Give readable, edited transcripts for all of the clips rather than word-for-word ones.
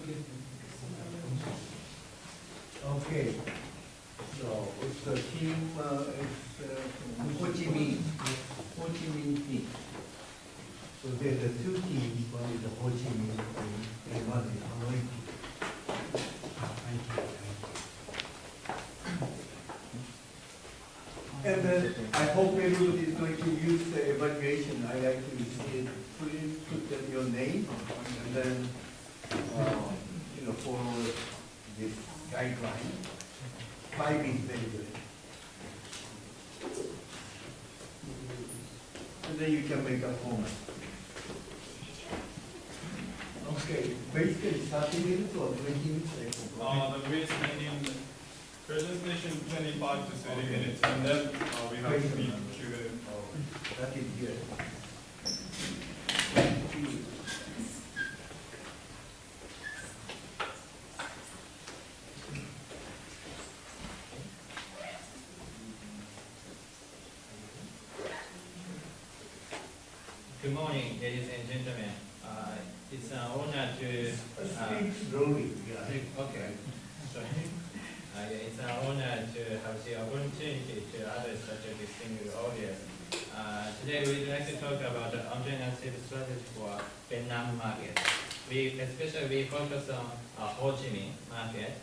Okay, so it's the team, it's Ho Chi Minh, Ho Chi Minh team. So there's the two teams, one is the Ho Chi Minh team and one is Hanoi team. And then I hope everybody is going to use the evaluation. I like to see it, please put them your name and then, follow this guideline. 5 is very good. And then you can make a format. Okay, basically 30 minutes or 20 minutes? The base meeting presentation 25 to 30 minutes, and then we have to be Q&A. Oh, that is good. Good morning, ladies and gentlemen. It's an honor to. Speak slowly, yeah. Okay. Sorry. It's an honor to have the opportunity to address such a distinguished audience. Today we'd like to talk about the alternative strategy for Vietnam market. We focus on Ho Chi Minh market.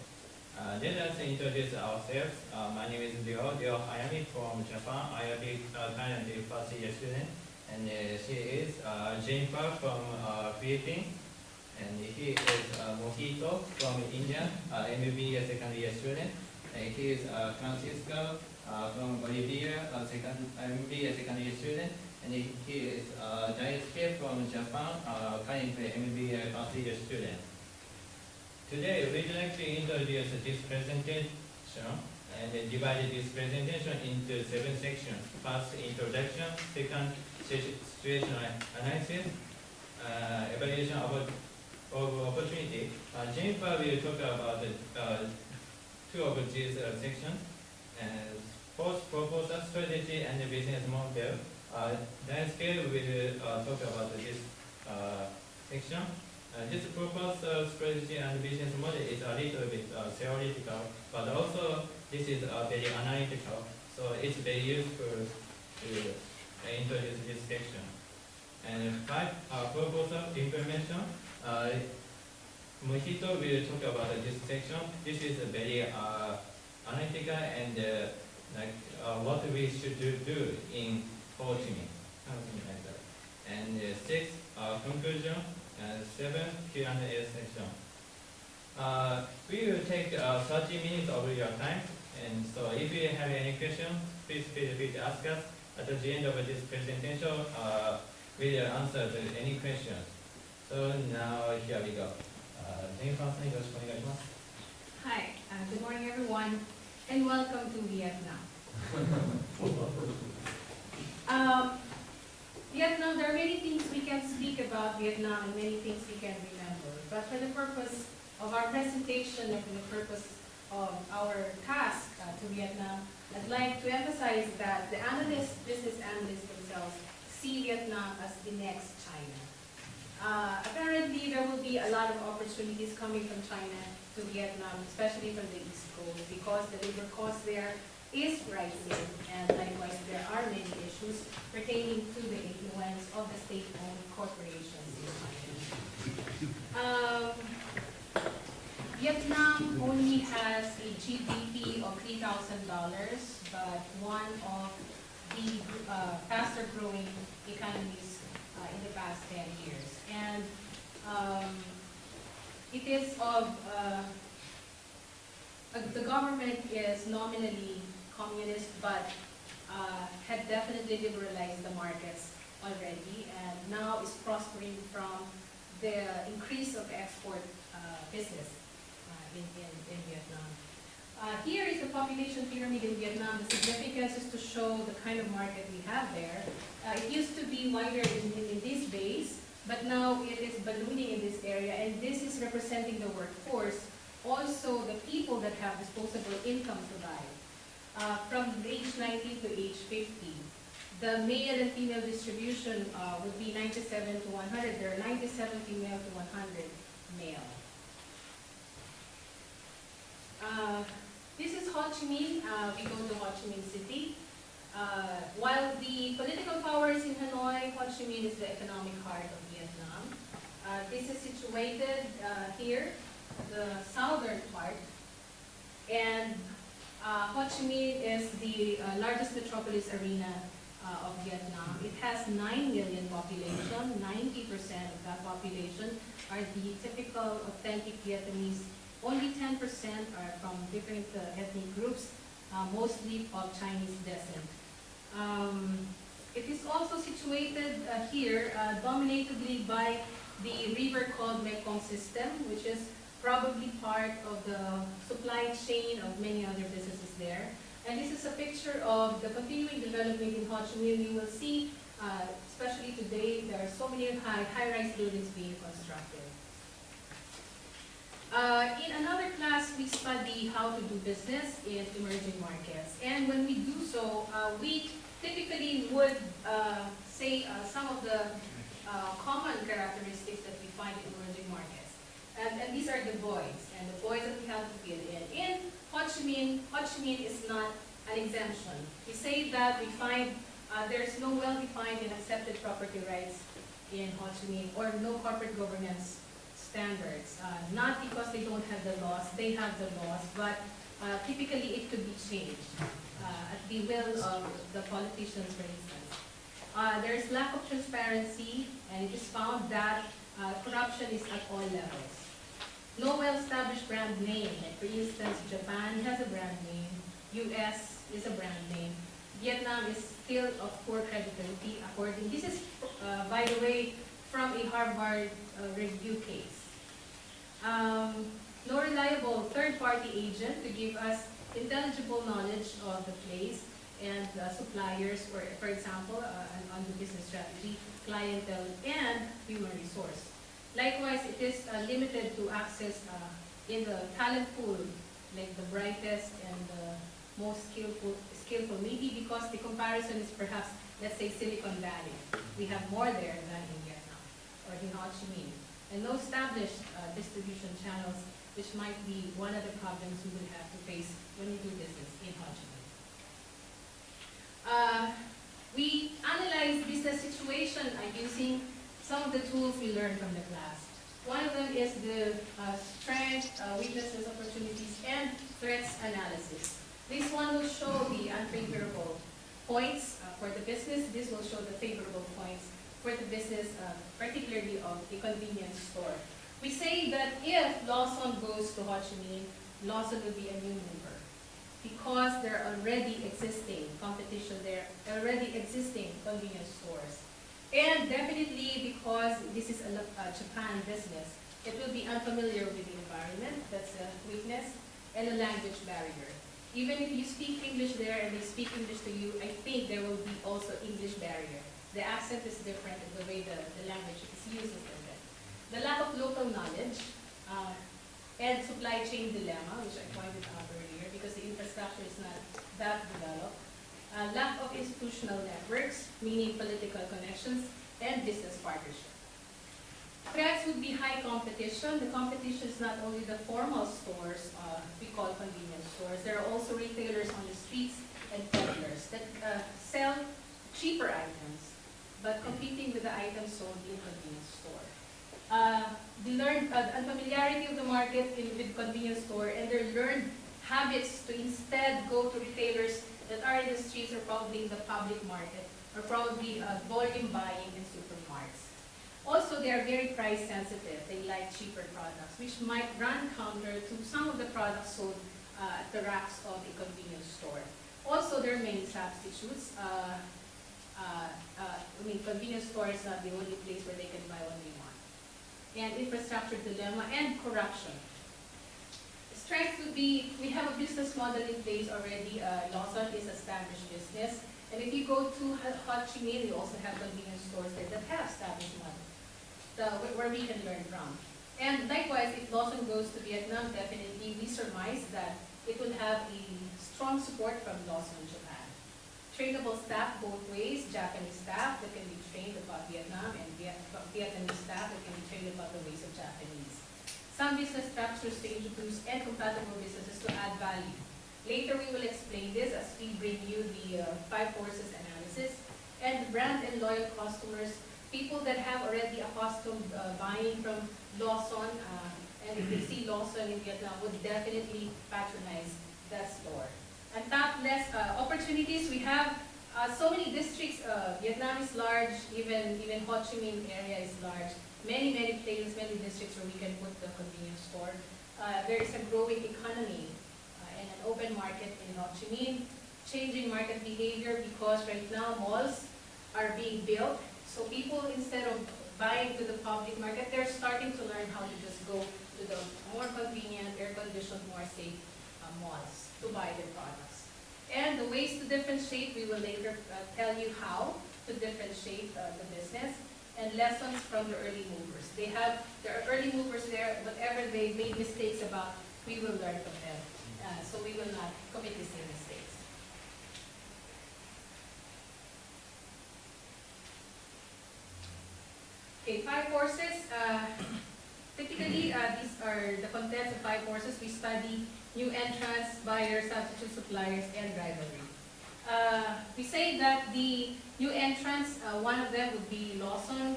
Let us introduce ourselves. My name is Ryo Hayami from Japan. I will be currently first year student. And she is Jennifer from Philippines, and he is Mojito from India, MBA second year student. And he is Francisco from Bolivia, MBA second year student. And he is Daisuke from Japan, currently MBA first year student. Today we'd like to introduce this presentation and divide this presentation into 7 sections. First, introduction. Second, situational analysis. Evaluation of opportunity. Jennifer will talk about 2 of these sections. First, proposal strategy and business model. Daisuke will talk about this section. This proposal strategy and business model is a little bit theoretical, but also this is very analytical, so it's very useful to introduce this section. And 5, proposal implementation. Mojito will talk about this section. This is very analytical and what we should do in Ho Chi Minh, something like that. And 6, conclusion. And 7, Q&A section. We will take 30 minutes of your time, and so if you have any questions, please feel free to ask us. At the end of this presentation, we will answer any questions. So now here we go. Jennifer-san, よろしくお願いします。 Hi, good morning everyone, and welcome to Vietnam. Vietnam, there are many things we can speak about Vietnam and many things we can remember. But for the purpose of our presentation and for the purpose of our task to Vietnam, I'd like to emphasize that the business analysts themselves, see Vietnam as the next China. Apparently, there will be a lot of opportunities coming from China to Vietnam, especially from the East Coast, because the labor cost there is rising, and likewise there are many issues pertaining to the influence of the state-owned corporations in China. Vietnam only has a GDP of $3,000, but one of the faster growing economies in the past 10 years. And it is of, the government is nominally communist, but had definitely liberalized the markets already, and now is prospering from the increase of export business in Vietnam. Here is the population pyramid in Vietnam. The significance is to show the kind of market we have there. It used to be wider in this base, but now it is ballooning in this area, and this is representing the workforce. Also, the people that have disposable income to buy. From age 90 to age 50. The male and female distribution would be 97 to 100. There are 97 female to 100 male. we go to Ho Chi Minh City. While the political power is in Hanoi, Ho Chi Minh is the economic heart of Vietnam. This is situated here, the southern part, and Ho Chi Minh is the largest metropolis arena of Vietnam. It has 9 million population. 90% of that population are the typical authentic Vietnamese. Only 10% are from different ethnic groups, mostly of Chinese descent. It is also situated here dominatedly by the river called Mekong system, which is probably part of the supply chain of many other businesses there. And this is a picture of the continuing development in Ho Chi Minh. You will see, especially today, there are so many high-rise buildings being constructed. In another class, we study how to do business in emerging markets. And when we do so, we typically would say some of the common characteristics that we find in emerging markets. And these are the voids, and the voids that we have to fill in. In Ho Chi Minh is not an exemption. We say that we find there's no well-defined and accepted property rights in Ho Chi Minh, or no corporate governance standards. Not because they don't have the laws, they have the laws, but typically it could be changed at the will of the politicians, for instance. There's lack of transparency, and it is found that corruption is at all levels. No well-established brand name, like for instance, Japan has a brand name, US is a brand name, Vietnam is still of poor credibility according, this is, by the way, from a Harvard review case. No reliable third-party agent to give us intelligible knowledge of the place and suppliers, or for example, on the business strategy, clientele, and human resource. Likewise, it is limited to access in the talent pool, like the brightest and the most skillful maybe because the comparison is perhaps, let's say, Silicon Valley. We have more there than in Vietnam or in Ho Chi Minh. And no established distribution channels, which might be one of the problems we will have to face when we do business in Ho Chi Minh. We analyze business situation using some of the tools we learned from the class. One of them is the strengths, weaknesses, opportunities, and threats analysis. This one will show the unfavorable points for the business. This will show the favorable points for the business, particularly of a convenience store. We say that if Lawson goes to Ho Chi Minh, Lawson will be a new mover because there are already existing competition there, already existing convenience stores. And definitely because this is a Japan business, it will be unfamiliar with the environment, that's a weakness, and a language barrier. Even if you speak English there and they speak English to you, I think there will be also English barrier. The accent is different and the way the language is used is different. The lack of local knowledge and supply chain dilemma, which I pointed out earlier, because the infrastructure is not that developed. Lack of institutional networks, meaning political connections, and business partnership. Threats would be high competition. The competition is not only the formal stores we call convenience stores. There are also retailers on the streets and peddlers that sell cheaper items, but competing with the items sold in convenience store. The unfamiliarity of the market with convenience store and their learned habits to instead go to retailers that are in the streets or probably in the public market or probably volume buying in supermarkets. Also, they are very price sensitive. They like cheaper products, which might run counter to some of the products sold at the racks of a convenience store. Also, there are many substitutes. Convenience store is not the only place where they can buy what they want. And infrastructure dilemma and corruption. Strength would be, we have a business model in place already. Lawson is established business. And if you go to Ho Chi Minh, we also have convenience stores there that have established models where we can learn from. And likewise, if Lawson goes to Vietnam, definitely we surmise that it will have a strong support from Lawson Japan. Trainable staff both ways, Japanese staff that can be trained about Vietnam and Vietnamese staff that can be trained about the ways of Japanese. Some business structures to introduce and compatible businesses to add value. Later we will explain this as we bring you the 5 forces analysis. And brand and loyal customers, people that have already accustomed buying from Lawson, and if they see Lawson in Vietnam, would definitely patronize that store. And topless opportunities, we have so many districts. Vietnam is large, even Ho Chi Minh area is large. Many places, many districts where we can put the convenience store. There is a growing economy and an open market in Ho Chi Minh. Changing market behavior because right now malls are being built. So people, instead of buying to the public market, they're starting to learn how to just go to the more convenient, air-conditioned, more safe malls to buy their products. And the ways to differentiate, we will later tell you how to differentiate the business, and lessons from the early movers. There are early movers there, whatever they made mistakes about, we will learn from them. So we will not commit the same mistakes. Okay, 5 courses. Typically, these are the contents of 5 courses. We study new entrants, buyers, substitute suppliers, and rivalry. We say that the new entrants, one of them would be Lawson,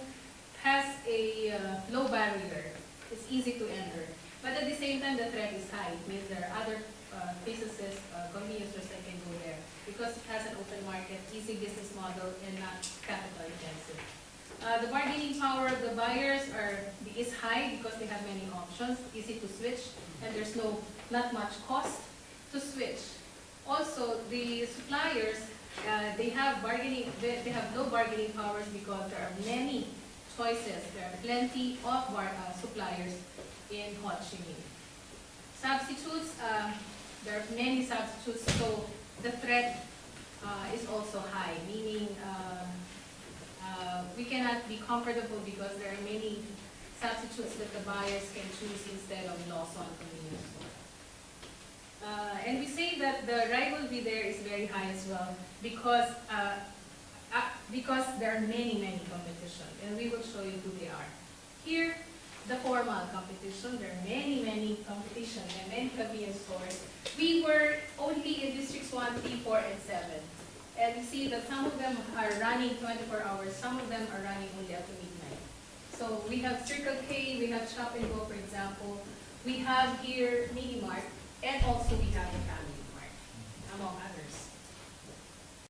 has a low barrier. It's easy to enter. But at the same time, the threat is high. It means there are other businesses, convenience stores that can go there because it has an open market, easy business model, and not capital intensive. The bargaining power of the buyers is high because they have many options, easy to switch, and there's not much cost to switch. Also, the suppliers, they have low bargaining powers because there are many choices. There are plenty of suppliers in Ho Chi Minh. Substitutes, there are many substitutes, so the threat is also high, meaning we cannot be comfortable because there are many substitutes that the buyers can choose instead of Lawson convenience store. And we say that the rivalry there is very high as well because there are many competition, and we will show you who they are. Here, the formal competition, there are many competition and many convenience stores. We were only in districts 1, 3, 4, and 7. And we see that some of them are running 24 hours, some of them are running only up to midnight. So we have Circle K, we have Shop and Go, for example. We have here Mini Mart, and also we have the Family Mart, among others.